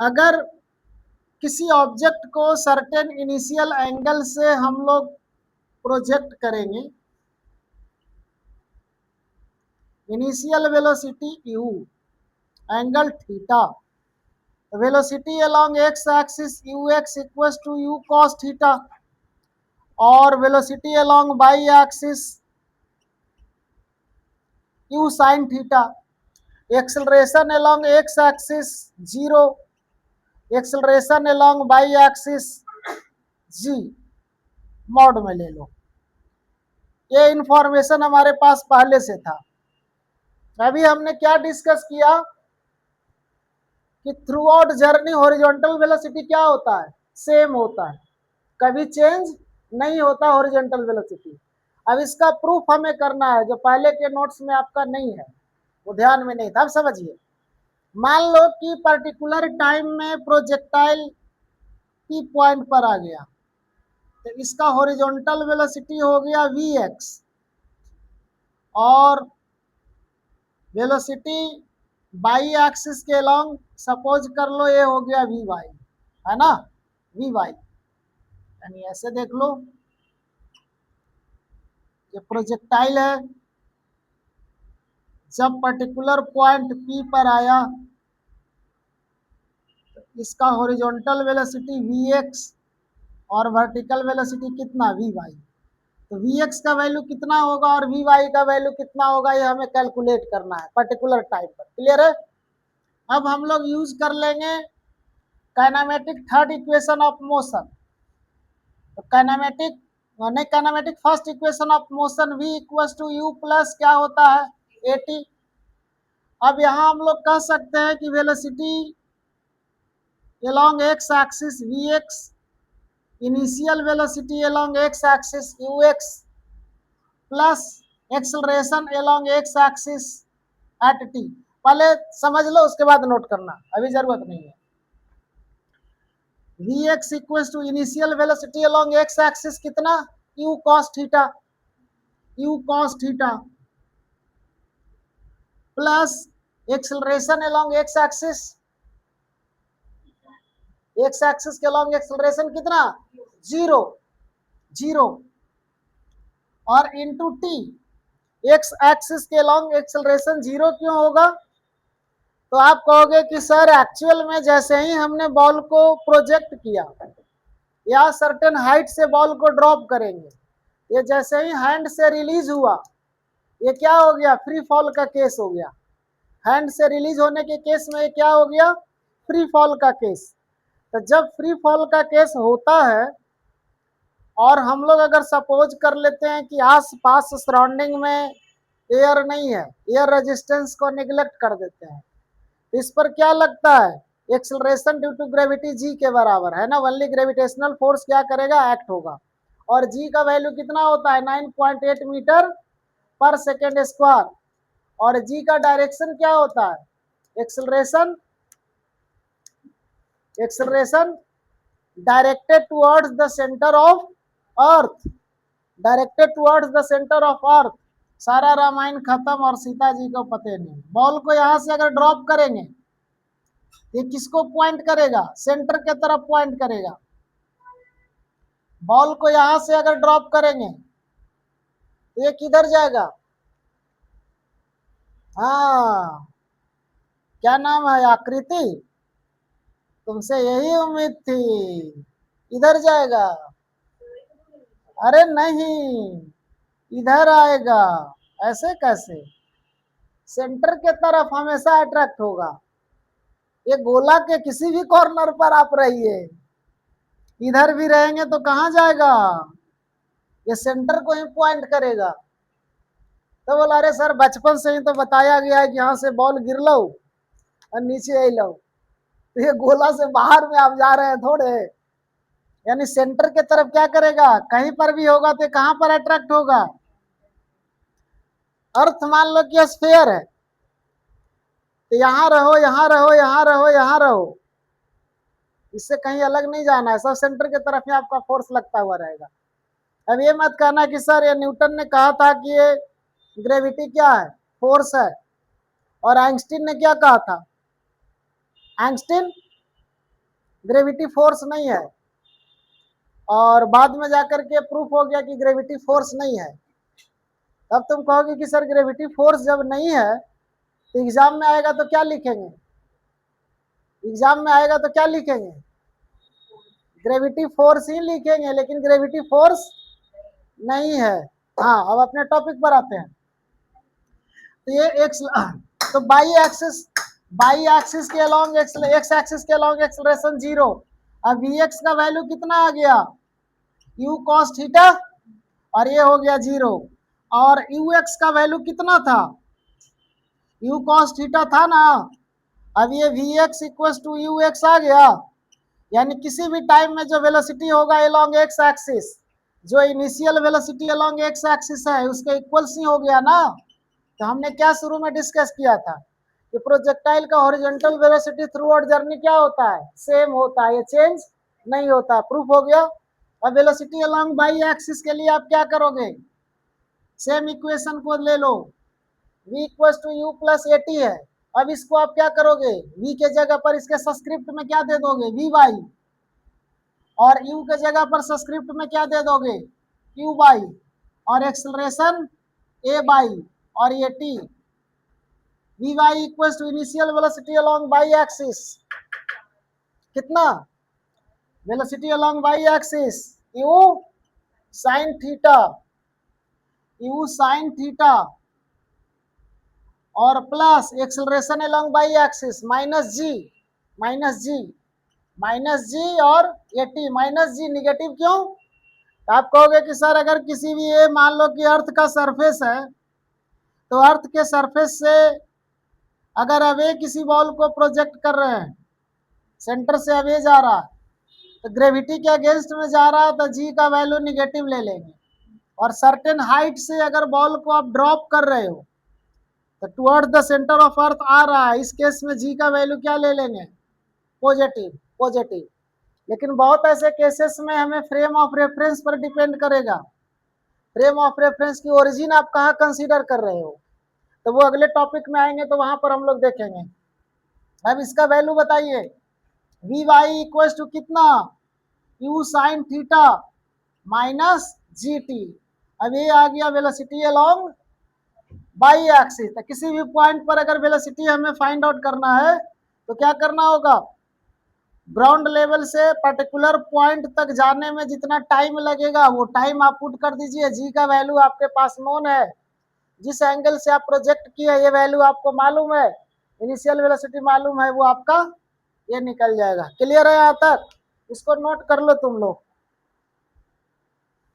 अगर किसी ऑब्जेक्ट को सर्टेन इनिशियल एंगल से हम लोग प्रोजेक्ट करेंगे, initial velocity u, angle theta, velocity along X axis ux equals to u cos theta, और velocity along Y axis u sin theta, acceleration along X axis 0, acceleration along Y axis g, mod में ले लो। ये information हमारे पास पहले से था। अभी हमने क्या डिस्कस किया कि through out journey horizontal velocity क्या होता है, सेम होता है, कभी चेंज नहीं होता हॉरिजॉन्टल वेलोसिटी। अब इसका प्रूफ हमें करना है, जो पहले के नोट्स में आपका नहीं है, वो ध्यान में नहीं था। अब समझिए, मान लो कि पर्टिकुलर टाइम में प्रोजेक्टाइल पी पॉइंट पर आ गया, तो इसका हॉरिजॉन्टल वेलोसिटी हो गया vx, और वेलोसिटी बाई एक्सिस के अलोंग सपोज कर लो ये हो गया vy, है ना, vy। यानी ऐसे देख लो, ये प्रोजेक्टाइल है, जब पर्टिकुलर पॉइंट P पर आया तो इसका हॉरिजॉन्टल वेलोसिटी vx और वर्टिकल वेलोसिटी कितना vy। तो vx का वैल्यू कितना होगा और vy का वैल्यू कितना होगा, ये हमें कैलकुलेट करना है पर्टिकुलर टाइम पर। क्लियर है? अब हम लोग यूज कर लेंगे kinematic third equation of motion. तो काइनेमेटिक नहीं, kinematic first equation of motion v equals to u plus क्या होता है at। अब यहाँ हम लोग कह सकते हैं कि velocity along x axis vx, initial velocity along x axis ux plus acceleration along x axis at t। पहले समझ लो, उसके बाद नोट करना, अभी जरूरत नहीं है। vx equals to initial velocity along x axis कितना, u cos theta, u cos theta plus acceleration along x axis, x axis के along एक्सेलरेशन कितना, 0, 0, और इंटू टी। एक्स एक्सिस के लॉन्ग एक्सेलरेशन 0 क्यों होगा? तो आप कहोगे कि सर एक्चुअल में जैसे ही हमने बॉल को प्रोजेक्ट किया या सर्टेन हाइट से बॉल को ड्रॉप करेंगे, ये जैसे ही हैंड से रिलीज हुआ, ये क्या हो गया, फ्री फॉल का केस हो गया। हैंड से रिलीज होने के केस में ये क्या हो गया, फ्री फॉल का केस। तो जब फ्री फॉल का केस होता है और हम लोग अगर सपोज कर लेते हैं कि आस पास सराउंडिंग में एयर नहीं है, एयर रेजिस्टेंस को निगलेक्ट कर देते हैं, इस पर क्या लगता है, acceleration due to gravity G के बराबर है ना। ओनली ग्रेविटेशनल फोर्स क्या करेगा, एक्ट होगा। और जी का वैल्यू कितना होता है, 9.8 मीटर पर सेकेंड स्क्वायर। और जी का डायरेक्शन क्या होता है, acceleration, acceleration directed towards the centre of earth, directed towards the centre of अर्थ। सारा रामायण खत्म और सीता जी को पते नहीं। बॉल को यहां से अगर ड्रॉप करेंगे, ये किसको पॉइंट करेगा, सेंटर के तरफ पॉइंट करेगा। बॉल को यहां से अगर ड्रॉप करेंगे तो ये किधर जाएगा, हाँ, क्या नाम है, आकृति, तुमसे यही उम्मीद थी, इधर जाएगा। अरे नहीं, इधर आएगा। ऐसे कैसे, सेंटर के तरफ हमेशा अट्रैक्ट होगा। ये गोला के किसी भी कॉर्नर पर आप रहिए, इधर भी रहेंगे तो कहाँ जाएगा, ये सेंटर को ही पॉइंट करेगा। तो बोला अरे सर बचपन से ही तो बताया गया है कि यहाँ से बॉल गिर लो और नीचे आई लो, तो ये गोला से बाहर में आप जा रहे हैं थोड़े। यानी सेंटर के तरफ क्या करेगा, कहीं पर भी होगा तो कहां पर अट्रैक्ट होगा, अर्थ मान लो कि स्फीयर है, तो यहाँ रहो, यहाँ रहो, यहाँ रहो, यहाँ रहो, इससे कहीं अलग नहीं जाना है, सब सेंटर के तरफ ही आपका फोर्स लगता हुआ रहेगा। अब ये मत कहना कि सर ये न्यूटन ने कहा था कि ये ग्रेविटी क्या है, फोर्स है, और आइंस्टीन ने क्या कहा था, आइंस्टीन ग्रेविटी फोर्स नहीं है, और बाद में जाकर के प्रूफ हो गया कि ग्रेविटी फोर्स नहीं है, तब तुम कहोगे कि सर ग्रेविटी फोर्स जब नहीं है तो एग्जाम में आएगा तो क्या लिखेंगे, एग्जाम में आएगा तो क्या लिखेंगे, ग्रेविटी फोर्स ही लिखेंगे, लेकिन ग्रेविटी फोर्स नहीं है। हाँ, अब अपने टॉपिक पर आते हैं। तो ये एक्स, तो बाई एक्सिस के अलोंग एक्स एक्सिस के अलोंग एक्सेलरेशन 0। अब vx का वैल्यू कितना आ गया, u cos थीटा, और ये हो गया 0। और ux का वैल्यू कितना था, u cos थीटा था ना। अब ये vx इक्वल टू ux आ गया, यानी किसी भी टाइम में जो वेलोसिटी होगा अलोंग एक्स एक्सिस, जो initial velocity along X axis है उसके इक्वल्स ही हो गया ना। तो हमने क्या शुरू में डिस्कस किया था कि प्रोजेक्टाइल का horizontal velocity through out journey क्या होता है, सेम होता है, ये चेंज नहीं होता। प्रूफ हो गया। अब वेलोसिटी अलोंग बाई एक्सिस के लिए आप क्या करोगे, सेम इक्वेशन को ले लो, v equal to u plus a t है। अब इसको आप क्या करोगे, v के जगह पर इसके सब्सक्रिप्ट में क्या दे दोगे, वी बाई, और u के जगह पर सब्सक्रिप्ट में क्या दे दोगे, q बाई, और एक्सेलरेशन a बाई, और ये t। V Y equal to initial velocity along Y axis, कितना, velocity along Y axis u sine theta, u sine theta, और plus acceleration along Y axis minus G, minus G, minus G, और ये T minus जी negative क्यों। आप कहोगे कि sir अगर किसी भी ये मान लो कि अर्थ का सरफेस है, तो अर्थ के सरफेस से अगर अवे किसी बॉल को प्रोजेक्ट कर रहे हैं, सेंटर से अवे जा रहा है, तो ग्रेविटी के अगेंस्ट में जा रहा है तो जी का वैल्यू निगेटिव ले लेंगे। और सर्टेन हाइट से अगर बॉल को आप ड्रॉप कर रहे हो तो toward the centre of earth आ रहा है, इस केस में जी का वैल्यू क्या ले लेंगे, पॉजिटिव, पॉजिटिव। लेकिन बहुत ऐसे केसेस में हमें फ्रेम ऑफ रेफरेंस पर डिपेंड करेगा, फ्रेम ऑफ रेफरेंस की ओरिजिन आप कहाँ कंसीडर कर रहे हो, तो वो अगले टॉपिक में आएंगे तो वहां पर हम लोग देखेंगे। अब इसका वैल्यू बताइए, वी वाई इक्वल टू कितना, you sine theta minus G T. अब ये आ गया वेलोसिटी अलोंग बाई एक्सिस। तो किसी भी पॉइंट पर अगर वेलोसिटी हमें फाइंड आउट करना है तो क्या करना होगा, ग्राउंड लेवल से पर्टिकुलर पॉइंट तक जाने में जितना टाइम लगेगा वो टाइम आप पुट कर दीजिए। जी का वैल्यू आपके पास नोन है, जिस एंगल से आप प्रोजेक्ट किए ये वैल्यू आपको मालूम है, इनिशियल वेलोसिटी मालूम है, वो आपका ये निकल जाएगा। क्लियर है यहाँ तक, इसको नोट कर लो तुम लोग।